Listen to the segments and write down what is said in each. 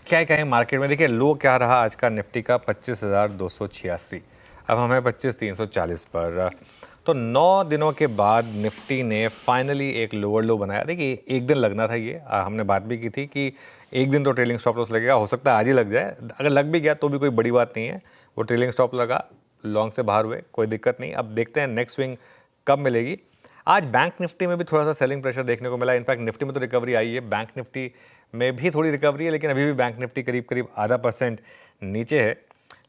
क्या कहें मार्केट में। देखिए लो क्या रहा आज का निफ्टी का 25,286, अब हमें 25,340 पर। तो 9 दिनों के बाद निफ्टी ने फाइनली एक लोअर लो बनाया। देखिए एक दिन लगना था, ये हमने बात भी की थी कि एक दिन तो ट्रेलिंग स्टॉप लॉस लगेगा, हो सकता है आज ही लग जाए, अगर लग भी गया तो भी कोई बड़ी बात नहीं है। वो ट्रेलिंग स्टॉप लगा, लॉन्ग से बाहर हुए, कोई दिक्कत नहीं। अब देखते हैं नेक्स्ट स्विंग कब मिलेगी। आज बैंक निफ्टी में भी थोड़ा सा सेलिंग प्रेशर देखने को मिला। इनफैक्ट निफ्टी में तो रिकवरी आई है, बैंक निफ्टी में भी थोड़ी रिकवरी है, लेकिन अभी भी बैंक निफ्टी करीब करीब ½ % नीचे है।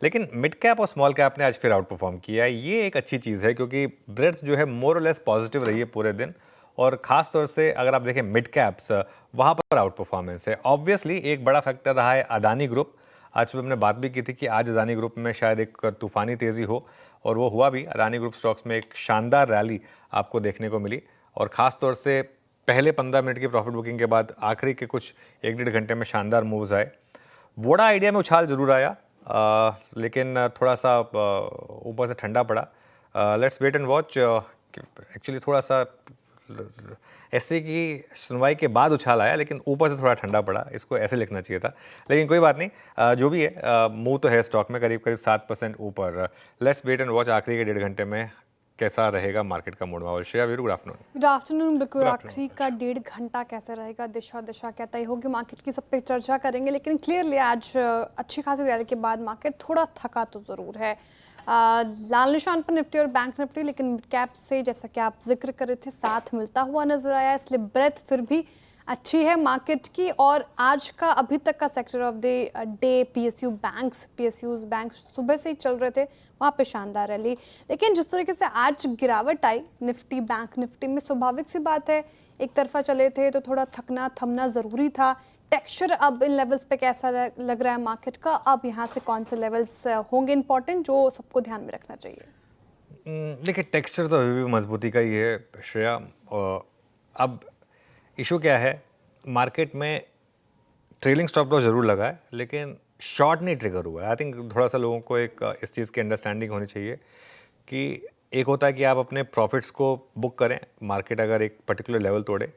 लेकिन मिड कैप और स्मॉल कैप ने आज फिर आउट परफॉर्म किया है। ये एक अच्छी चीज़ है क्योंकि ब्रेड्थ जो है मोर और लेस पॉजिटिव रही है पूरे दिन, और खास तौर से अगर आप देखें मिड कैप्स, वहाँ पर आउट परफॉर्मेंस है। ऑब्वियसली एक बड़ा फैक्टर रहा है अदानी ग्रुप। आज सुबह हमने बात भी की थी कि आज अदानी ग्रुप में शायद एक तूफानी तेज़ी हो, और वो हुआ भी। अदानी ग्रुप स्टॉक्स में एक शानदार रैली आपको देखने को मिली, और ख़ास तौर से पहले 15 मिनट की प्रॉफिट बुकिंग के बाद आखिरी के कुछ 1-1.5 घंटे में शानदार मूव्स आए। वोडा आइडिया में उछाल जरूर आया, लेकिन थोड़ा सा ऊपर से ठंडा पड़ा। Let's wait and watch. Actually थोड़ा सा एससी की सुनवाई के बाद उछाल आया, लेकिन ऊपर से थोड़ा ठंडा पड़ा, इसको ऐसे लिखना चाहिए था, लेकिन कोई बात नहीं। जो भी है मूव तो है स्टॉक में करीब करीब 7% ऊपर। लेट्स वेट एंड वॉच आखिरी के 1.5 घंटे में कैसा रहेगा मार्केट का मूड माहौल। Shreya Veeru, good afternoon. Good afternoon. बिल्कुल आखिरी का 1.5 घंटा कैसे रहेगा, दिशा दिशा क्या तय होगी मार्केट की, सब पे चर्चा करेंगे। लेकिन क्लियरली आज अच्छी खासी रैली के बाद मार्केट थोड़ा थका तो ज़रूर है। लाल निशान पर निफ्टी और बैंक निफ्टी, लेकिन मिड कैप से जैसा कि आप जिक्र कर रहे थे साथ मिलता हुआ नजर आया, इसलिए ब्रेथ फिर भी अच्छी है मार्केट की। और आज का अभी तक का sector of the day PSUs bank सुबह से ही चल रहे थे, वहाँ पे शानदार रैली। लेकिन जिस तरीके से आज गिरावट आई निफ्टी बैंक निफ्टी में, स्वाभाविक सी बात है, एक तरफा चले थे तो थोड़ा थकना थमना ज़रूरी था। टेक्सचर अब इन लेवल्स पे कैसा लग रहा है मार्केट का, अब यहाँ से कौन से लेवल्स होंगे इंपॉर्टेंट जो सबको ध्यान में रखना चाहिए? देखिए टेक्सचर तो अभी भी मजबूती का ही है श्रेया। अब इशू क्या है, मार्केट में ट्रेलिंग स्टॉप लॉस जरूर लगा है, लेकिन शॉर्ट नहीं ट्रिगर हुआ है। आई थिंक थोड़ा सा लोगों को एक इस चीज़ की अंडरस्टैंडिंग होनी चाहिए कि एक होता है कि आप अपने प्रॉफिट्स को बुक करें, मार्केट अगर एक पर्टिकुलर लेवल तोड़े,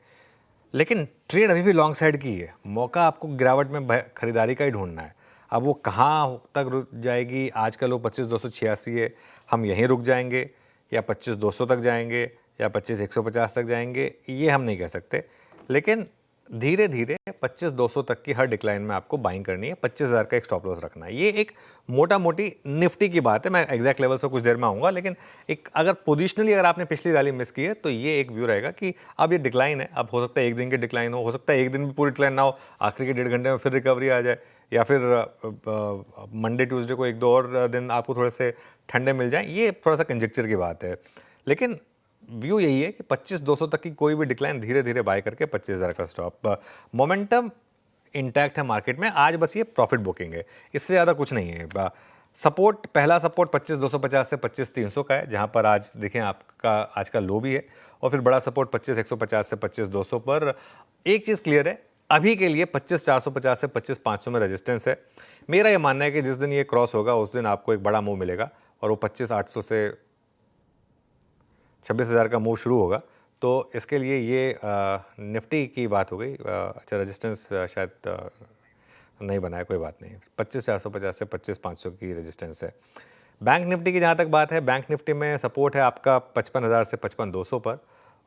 लेकिन ट्रेड अभी भी लॉन्ग साइड की है। मौका आपको गिरावट में खरीदारी का ही ढूंढना है। अब वो कहाँ तक रुक जाएगी, आज का लो 25,286 है, हम यहीं रुक जाएंगे या 25,200 तक जाएंगे या 25,150 तक जाएंगे, ये हम नहीं कह सकते। लेकिन धीरे धीरे 25,200 तक की हर डिक्लाइन में आपको बाइंग करनी है, 25,000 का एक स्टॉप लॉस रखना है। ये एक मोटा मोटी निफ्टी की बात है, मैं एग्जैक्ट लेवल्स पर कुछ देर में आऊँगा। लेकिन एक अगर पोजिशनली अगर आपने पिछली रैली मिस की है तो ये एक व्यू रहेगा कि अब ये डिक्लाइन है। अब हो सकता है एक दिन की डिक्लाइन हो सकता है एक दिन भी पूरी डिक्लाइन ना हो, आखिरी के 1.5 घंटे में फिर रिकवरी आ जाए, या फिर मंडे ट्यूसडे को 1-2 और दिन आपको थोड़े से ठंडे मिल जाएं। ये थोड़ा सा कंजेक्चर की बात है, लेकिन व्यू यही है कि 25,200 तक की कोई भी डिक्लाइन धीरे धीरे बाय करके 25,000 का स्टॉप। मोमेंटम इंटैक्ट है मार्केट में, आज बस ये प्रॉफिट बुकिंग है, इससे ज़्यादा कुछ नहीं है। सपोर्ट, पहला सपोर्ट 25,250 से 25,300 का है, जहां पर आज देखें आपका आज का लो भी है, और फिर बड़ा सपोर्ट 25,150 से 25,200 पर। एक चीज़ क्लियर है, अभी के लिए 25,450 से 25,500 में रेजिस्टेंस है। मेरा ये मानना है कि जिस दिन ये क्रॉस होगा उस दिन आपको एक बड़ा मूव मिलेगा, और वो 25,800 से 26,000 का मूव शुरू होगा। तो इसके लिए ये निफ्टी की बात हो गई। अच्छा रेजिस्टेंस शायद नहीं बनाया, कोई बात नहीं। 25,450 से 25,500 की रेजिस्टेंस है। बैंक निफ्टी की जहाँ तक बात है, बैंक निफ्टी में सपोर्ट है आपका 55,000 से 55,200 पर,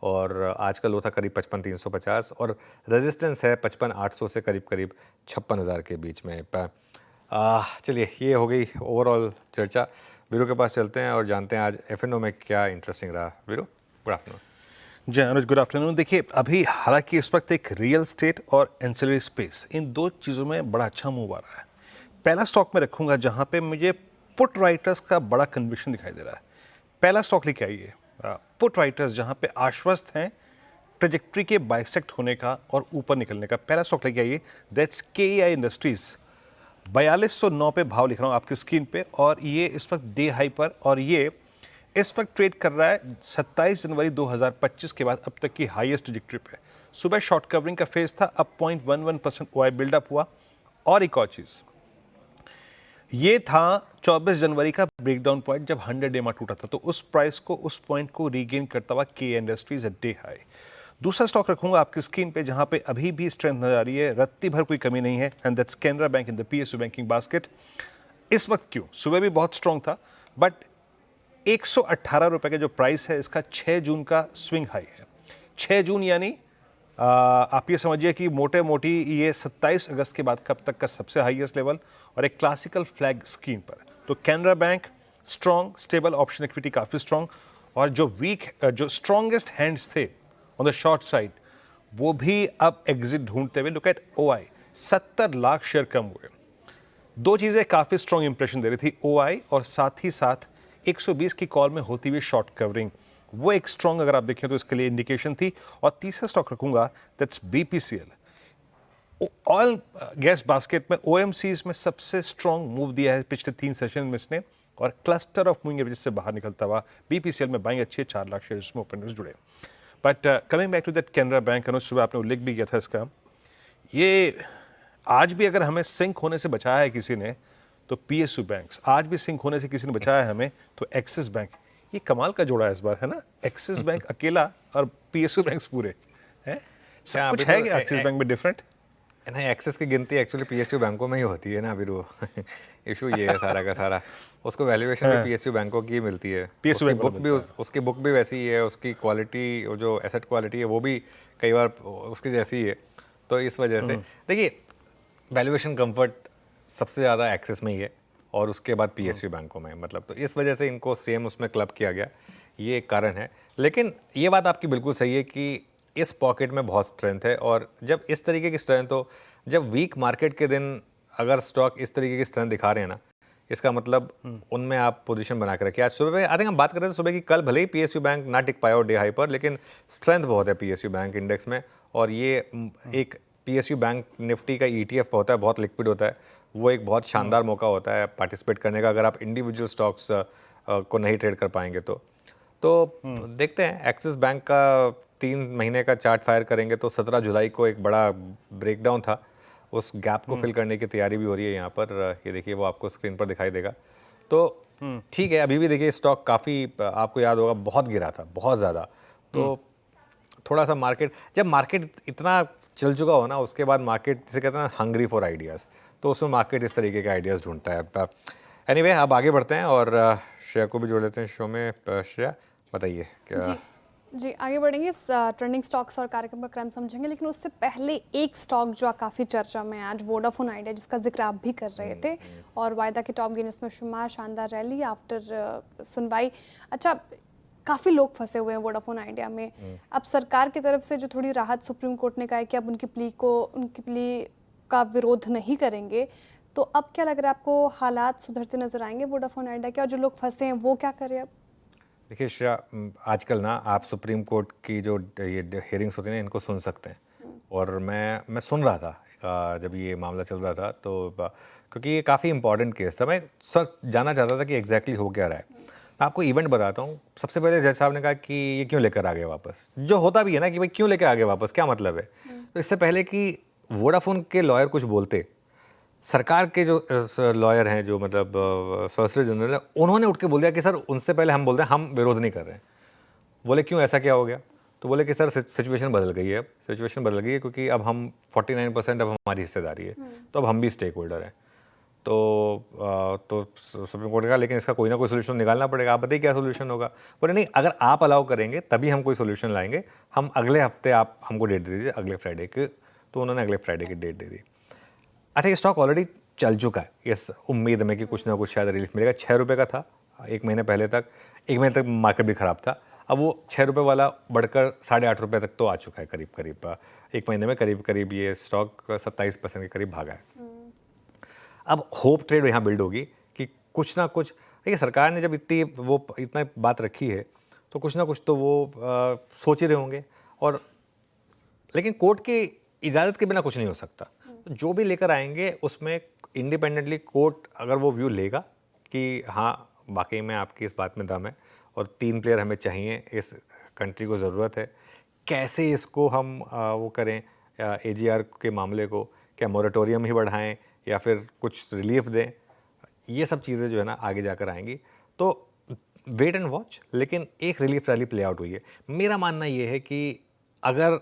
और आज का लो था करीब 55,350, और रेजिस्टेंस है 55,800 से करीब करीब 56,000 के बीच में। चलिए ये हो गई ओवरऑल चर्चा। वीरू के पास चलते हैं और जानते हैं आज एफ&ओ में क्या इंटरेस्टिंग रहा। Veeru, good afternoon. जय अनुज, गुड आफ्टरनून। देखिए अभी हालांकि इस वक्त एक रियल स्टेट और एंसिलरी स्पेस, इन दो चीज़ों में बड़ा अच्छा मूव आ रहा है। पहला स्टॉक में रखूंगा जहां पे मुझे पुट राइटर्स का बड़ा कन्विक्शन दिखाई दे रहा है। पहला स्टॉक लेके आइए पुट राइटर्स, जहां पे आश्वस्त हैं ट्रेजेक्ट्री के बाइसेक्ट होने का और ऊपर निकलने का। पहला स्टॉक लेके आइए, दैट्स केईआई इंडस्ट्रीज। 4209 पे भाव लिख रहा हूँ आपकी स्क्रीन पे, और ये इस वक्त डे हाई पर, और ये इस वक्त ट्रेड कर रहा है 27 जनवरी 2025 के बाद अब तक की हाईएस्ट ट्रेजेक्ट्री पे। सुबह शॉर्ट कवरिंग का फेज था, अब 0.11% ओआई बिल्डअप हुआ। और एक और चीज़, ये था 24 जनवरी का ब्रेकडाउन पॉइंट जब 100 डे टूटा था, तो उस प्राइस को, उस पॉइंट को रीगेन करता हुआ के इंडस्ट्रीज एट डे हाई। दूसरा स्टॉक रखूंगा आपकी स्क्रीन पे जहां पे अभी भी स्ट्रेंथ नजर आ रही है, रत्ती भर कोई कमी नहीं है, and that's Canara bank in the PSU banking basket. इस वक्त क्यों, सुबह भी बहुत स्ट्रांग था, बट 118 रुपए का जो प्राइस है इसका 6 जून का स्विंग हाई है। 6 जून यानी आप ये समझिए कि मोटे मोटी ये 27 अगस्त के बाद कब तक का सबसे हाईएस्ट लेवल और एक क्लासिकल फ्लैग स्क्रीन पर। तो Canara bank strong, stable, option equity काफ़ी स्ट्रॉन्ग, और जो जो स्ट्रॉन्गेस्ट हैंड्स थे ऑन द शॉर्ट साइड वो भी अब एग्जिट ढूंढते हुए। Look at OI, 70 lakh share कम हुए। दो चीज़ें काफ़ी स्ट्रॉन्ग इंप्रेशन दे रही थी, ओआई और साथ ही साथ 120 की कॉल में होती हुई शॉर्ट कवरिंग, वो एक स्ट्रॉन्ग अगर आप देखें तो इसके लिए इंडिकेशन थी। और तीसरा स्टॉक रखूंगा that's BPCL. Oil gas basket में ओएमसीज में सबसे स्ट्रॉन्ग मूव दिया है पिछले 3 सेशन में इसने, और क्लस्टर ऑफ मूविंग एवरेज से बाहर निकलता हुआ बीपीसीएल में बाइंग अच्छी है, 4 लाख शेयर इसमें ओपनर्स जुड़े। But coming back to that Canara bank, Anuj सुबह आपने उल्लेख भी किया था इसका, ये आज भी अगर हमें सिंक होने से बचाया है किसी ने तो पीएसयू बैंक्स, आज भी सिंक होने से किसी ने बचाया है हमें तो एक्सिस बैंक। ये कमाल का जोड़ा है इस बार, है ना, एक्सिस बैंक अकेला और पीएसयू बैंक्स पूरे हैं। सब कुछ है क्या एक्सिस बैंक में डिफरेंट? नहीं, एक्सेस की गिनती एक्चुअली पीएसयू बैंकों में ही होती है ना अभी, वो इशू ये है सारा का सारा। उसको वैल्यूएशन भी पीएसयू बैंकों की मिलती है, PSU उसकी बैंकों बुक में भी उसकी बुक भी वैसी ही है, उसकी क्वालिटी, जो एसेट क्वालिटी है वो भी कई बार उसकी जैसी ही है। तो इस वजह से देखिए वैल्यूएशन कंफर्ट सबसे ज़्यादा एक्सेस में ही है और उसके बाद पीएसयू बैंकों में, मतलब तो इस वजह से इनको सेम उसमें क्लब किया गया, ये एक कारण है। लेकिन ये बात आपकी बिल्कुल सही है कि इस पॉकेट में बहुत स्ट्रेंथ है, और जब इस तरीके की स्ट्रेंथ हो, जब वीक मार्केट के दिन अगर स्टॉक इस तरीके की स्ट्रेंथ दिखा रहे हैं ना, इसका मतलब उनमें आप पोजीशन बना के रखिए। आज सुबह पे आई थिंक हम बात कर रहे थे सुबह की, कल भले ही पीएसयू बैंक ना टिक पाया हो डे हाई पर, लेकिन स्ट्रेंथ बहुत है पीएसयू बैंक इंडेक्स में। और ये एक पीएसयू बैंक निफ्टी का ईटीएफ होता है, बहुत लिक्विड होता है, वो एक बहुत शानदार मौका होता है पार्टिसिपेट करने का अगर आप इंडिविजुअल स्टॉक्स को नहीं ट्रेड कर पाएंगे तो देखते हैं। एक्सिस बैंक का 3 महीने का चार्ट फायर करेंगे तो 17 जुलाई को एक बड़ा ब्रेकडाउन था, उस गैप को फिल करने की तैयारी भी हो रही है यहाँ पर। ये देखिए वो आपको स्क्रीन पर दिखाई देगा। तो ठीक है, अभी भी देखिए स्टॉक काफ़ी, आपको याद होगा बहुत गिरा था, बहुत ज़्यादा। तो थोड़ा सा मार्केट, जब मार्केट इतना चल चुका हो ना, उसके बाद मार्केट जिसे कहते हैं हंग्री फॉर आइडियाज़, तो उसमें मार्केट इस तरीके के आइडियाज़ ढूंढता है। एनीवे अब आगे बढ़ते हैं और श्रेया को भी जोड़ लेते हैं शो में। श्रेया बताइए क्या? जी आगे बढ़ेंगे, ट्रेंडिंग स्टॉक्स और कार्यक्रम का क्रम समझेंगे, लेकिन उससे पहले एक स्टॉक जो काफ़ी चर्चा में है आज, वोडाफोन आइडिया, जिसका जिक्र आप भी कर रहे थे, और वायदा के टॉप गेनर्स में शुमार, शानदार रैली आफ्टर सुनवाई। अच्छा, काफ़ी लोग फंसे हुए हैं वोडाफोन आइडिया में। अब सरकार की तरफ से जो थोड़ी राहत, सुप्रीम कोर्ट ने कहा है कि अब उनकी प्ली का विरोध नहीं करेंगे, तो अब क्या लग रहा है आपको, हालात सुधरते नजर आएंगे वोडाफोन आइडिया के, और जो लोग फंसे हैं वो क्या करें अब? देखिए श्रेया, आजकल ना आप सुप्रीम कोर्ट की जो ये हियरिंग्स होती हैं इनको सुन सकते हैं, और मैं सुन रहा था जब ये मामला चल रहा था, तो क्योंकि ये काफ़ी इंपॉर्टेंट केस था, मैं सर जानना चाहता था कि एग्जैक्टली हो क्या रहा है। मैं आपको इवेंट बताता हूँ। सबसे पहले जज साहब ने कहा कि ये क्यों लेकर आ गए वापस, जो होता भी है ना कि भाई क्यों लेकर आ गए वापस, क्या मतलब है। तो इससे पहले कि वोडाफोन के लॉयर कुछ बोलते, सरकार के जो लॉयर हैं, जो मतलब सॉलिसिटर जनरल है, उन्होंने उठ के बोल दिया कि सर उनसे पहले हम बोल रहे हैं, हम विरोध नहीं कर रहे हैं। बोले क्यों, ऐसा क्या हो गया? तो बोले कि सर सिचुएशन बदल गई है, अब सिचुएशन बदल गई है क्योंकि अब हम 49% अब हमारी हिस्सेदारी है, तो अब हम भी स्टेक होल्डर हैं। तो सुप्रीम कोर्ट ने कहा लेकिन इसका कोई ना कोई सोल्यूशन निकालना पड़ेगा, आप बताइए क्या सोल्यूशन होगा। बोले नहीं, अगर आप अलाउ करेंगे तभी हम कोई सोल्यूशन लाएंगे, हम अगले हफ्ते, आप हमको डेट दे दीजिए अगले फ्राइडे की। तो उन्होंने अगले फ्राइडे की डेट दे दी। अच्छा, ये स्टॉक ऑलरेडी चल चुका है इस उम्मीद में कि कुछ ना कुछ शायद रिलीफ मिलेगा। 6 रुपये का था 1 महीने पहले तक, 1 महीने तक मार्केट भी ख़राब था, अब वो 6 रुपये वाला बढ़कर 8.5 रुपये तक तो आ चुका है करीब 1 महीने में, करीब ये स्टॉक 27% के करीब भागा है। अब होप ट्रेड यहाँ बिल्ड होगी कि कुछ ना कुछ, देखिए सरकार ने जब इतना बात रखी है तो कुछ ना कुछ तो वो सोच ही रहे होंगे, और लेकिन कोर्ट की इजाज़त के बिना कुछ नहीं हो सकता। तो जो भी लेकर आएंगे उसमें इंडिपेंडेंटली कोर्ट अगर वो व्यू लेगा कि हाँ वाकई में आपकी इस बात में दम है और 3 प्लेयर हमें चाहिए, इस कंट्री को ज़रूरत है, कैसे इसको हम वो करें AGR के मामले को, क्या मोरेटोरियम ही बढ़ाएं या फिर कुछ रिलीफ दें, ये सब चीज़ें जो है ना आगे जाकर आएंगी। तो वेट एंड वॉच, लेकिन एक रिलीफ रैली प्ले आउट हुई है। मेरा मानना ये है कि अगर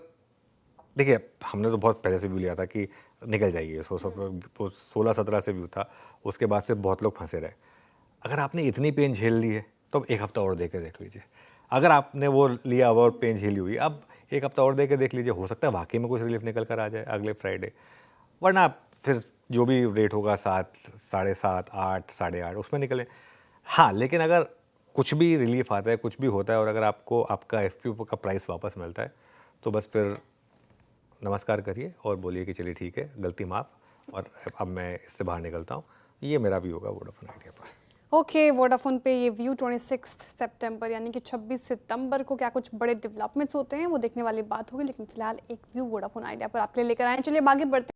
देखिए हमने तो बहुत पहले से व्यू लिया था कि निकल जाएगी, 16-17 से व्यू था, उसके बाद से बहुत लोग फंसे रहे। अगर आपने इतनी पेन झेल ली है तो अब एक हफ्ता और दे के देख लीजिए। अगर आपने वो लिया हुआ और पेन झेली हुई, अब एक हफ्ता और दे के देख लीजिए, हो सकता है वाकई में कुछ रिलीफ निकल कर आ जाए अगले फ्राइडे, वरना फिर जो भी रेट होगा 7, 7.5, 8, 8.5 उसमें निकलें। हाँ, लेकिन अगर कुछ भी रिलीफ आता है, कुछ भी होता है और अगर आपको आपका FPO का प्राइस वापस मिलता है तो बस फिर नमस्कार करिए और बोलिए कि चलिए ठीक है, गलती माफ़ और अब मैं इससे बाहर निकलता हूँ। ये मेरा भी होगा वोडाफोन आइडिया पर। ओके, वोडाफोन पे ये व्यू 26 सितंबर यानी कि 26 सितंबर को क्या कुछ बड़े डेवलपमेंट्स होते हैं वो देखने वाली बात होगी, लेकिन फिलहाल एक व्यू वोडाफोन आइडिया पर आपके लिए लेकर आए। चलिए अब आगे बढ़ते